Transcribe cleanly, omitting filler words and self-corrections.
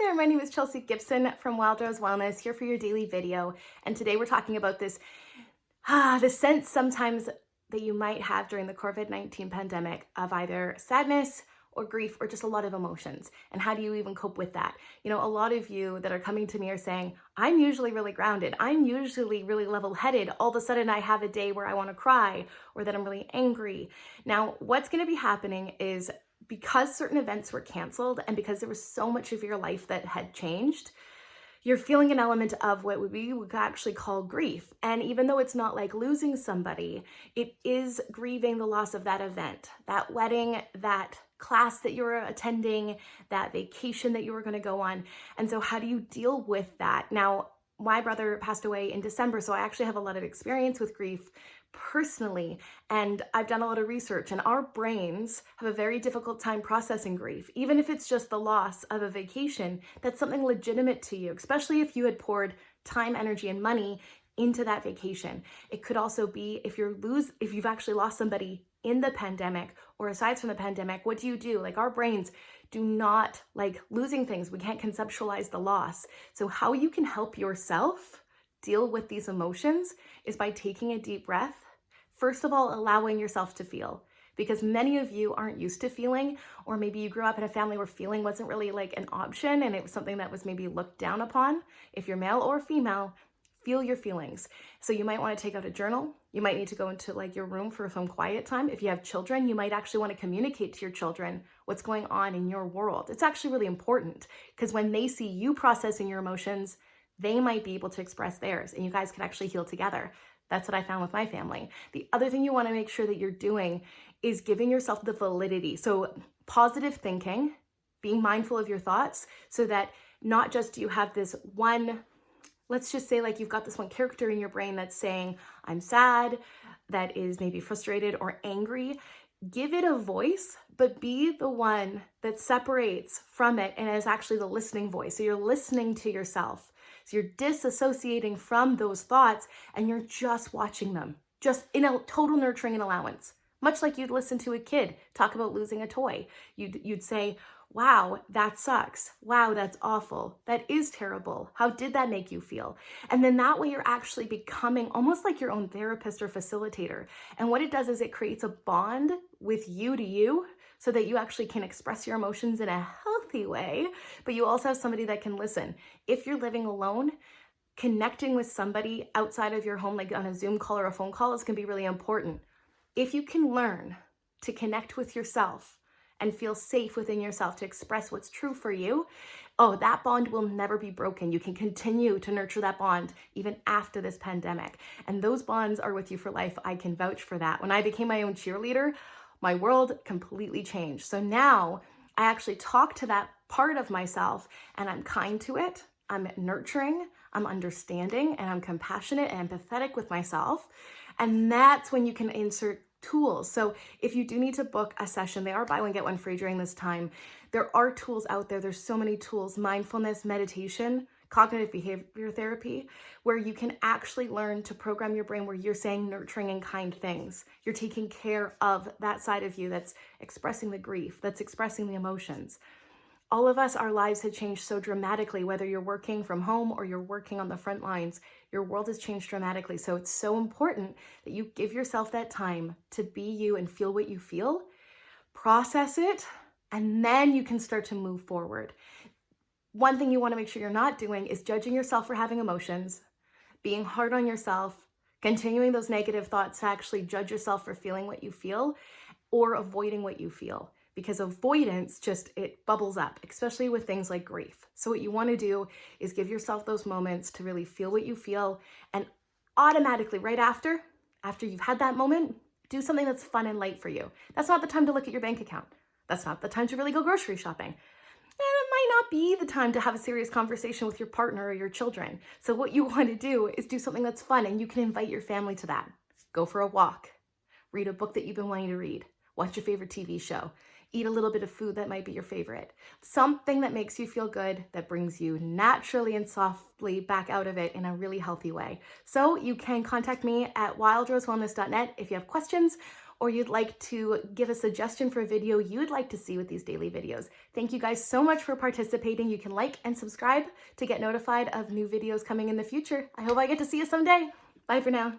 there, my name is Chelsea Gibson from Wild Rose Wellness, here for your daily video. And today we're talking about this, the sense sometimes that you might have during the COVID-19 pandemic of either sadness or grief or just a lot of emotions. And how do you even cope with that? You know, a lot of you that are coming to me are saying, I'm usually really grounded. I'm usually really level-headed. All of a sudden I have a day where I want to cry or that I'm really angry. Now, what's going to be happening is because certain events were canceled and because there was so much of your life that had changed, you're feeling an element of what we would actually call grief. And even though it's not like losing somebody, it is grieving the loss of that event, that wedding, that class that you were attending, that vacation that you were going to go on. And so how do you deal with that? Now, my brother passed away in December, so I actually have a lot of experience with grief personally, and I've done a lot of research, and our brains have a very difficult time processing grief. Even if it's just the loss of a vacation, that's something legitimate to you, especially if you had poured time, energy, and money into that vacation. It could also be if you've actually lost somebody in the pandemic or aside from the pandemic, what do you do? Like, our brains do not like losing things. We can't conceptualize the loss. So how you can help yourself deal with these emotions is by taking a deep breath. First of all, allowing yourself to feel, because many of you aren't used to feeling, or maybe you grew up in a family where feeling wasn't really like an option and it was something that was maybe looked down upon. If you're male or female, feel your feelings. So you might want to take out a journal. You might need to go into like your room for some quiet time. If you have children, you might actually want to communicate to your children what's going on in your world. It's actually really important because when they see you processing your emotions, they might be able to express theirs and you guys can actually heal together. That's what I found with my family. The other thing you want to make sure that you're doing is giving yourself the validity. So positive thinking, being mindful of your thoughts so that not just do you have this one, let's just say like you've got this one character in your brain that's saying, I'm sad, that is maybe frustrated or angry. Give it a voice, but be the one that separates from it and is actually the listening voice. So you're listening to yourself. So you're disassociating from those thoughts and you're just watching them, just in a total nurturing and allowance. Much like you'd listen to a kid talk about losing a toy. You'd say, wow, that sucks. Wow, that's awful. That is terrible. How did that make you feel? And then that way you're actually becoming almost like your own therapist or facilitator. And what it does is it creates a bond with you to you so that you actually can express your emotions in a healthy way, but you also have somebody that can listen. If you're living alone, connecting with somebody outside of your home, like on a Zoom call or a phone call, is going to be really important. If you can learn to connect with yourself and feel safe within yourself to express what's true for you, oh, that bond will never be broken. You can continue to nurture that bond even after this pandemic. And those bonds are with you for life. I can vouch for that. When I became my own cheerleader, my world completely changed. So now I actually talk to that part of myself and I'm kind to it. I'm nurturing, I'm understanding, and I'm compassionate and empathetic with myself. And that's when you can insert tools. So if you do need to book a session, they are buy one, get one free during this time. There are tools out there. There's so many tools, mindfulness, meditation, cognitive behavior therapy, where you can actually learn to program your brain where you're saying nurturing and kind things. You're taking care of that side of you that's expressing the grief, that's expressing the emotions. All of us, our lives have changed so dramatically, whether you're working from home or you're working on the front lines, your world has changed dramatically. So it's so important that you give yourself that time to be you and feel what you feel, process it, and then you can start to move forward. One thing you want to make sure you're not doing is judging yourself for having emotions, being hard on yourself, continuing those negative thoughts to actually judge yourself for feeling what you feel, or avoiding what you feel. Because avoidance it bubbles up, especially with things like grief. So what you want to do is give yourself those moments to really feel what you feel, and automatically right after you've had that moment, do something that's fun and light for you. That's not the time to look at your bank account. That's not the time to really go grocery shopping. And it might not be the time to have a serious conversation with your partner or your children. So what you want to do is do something that's fun, and you can invite your family to that. Go for a walk, read a book that you've been wanting to read, watch your favorite TV show, eat a little bit of food that might be your favorite. Something that makes you feel good, that brings you naturally and softly back out of it in a really healthy way. So you can contact me at wildrosewellness.net if you have questions, or you'd like to give a suggestion for a video you'd like to see with these daily videos. Thank you guys so much for participating. You can like and subscribe to get notified of new videos coming in the future. I hope I get to see you someday. Bye for now.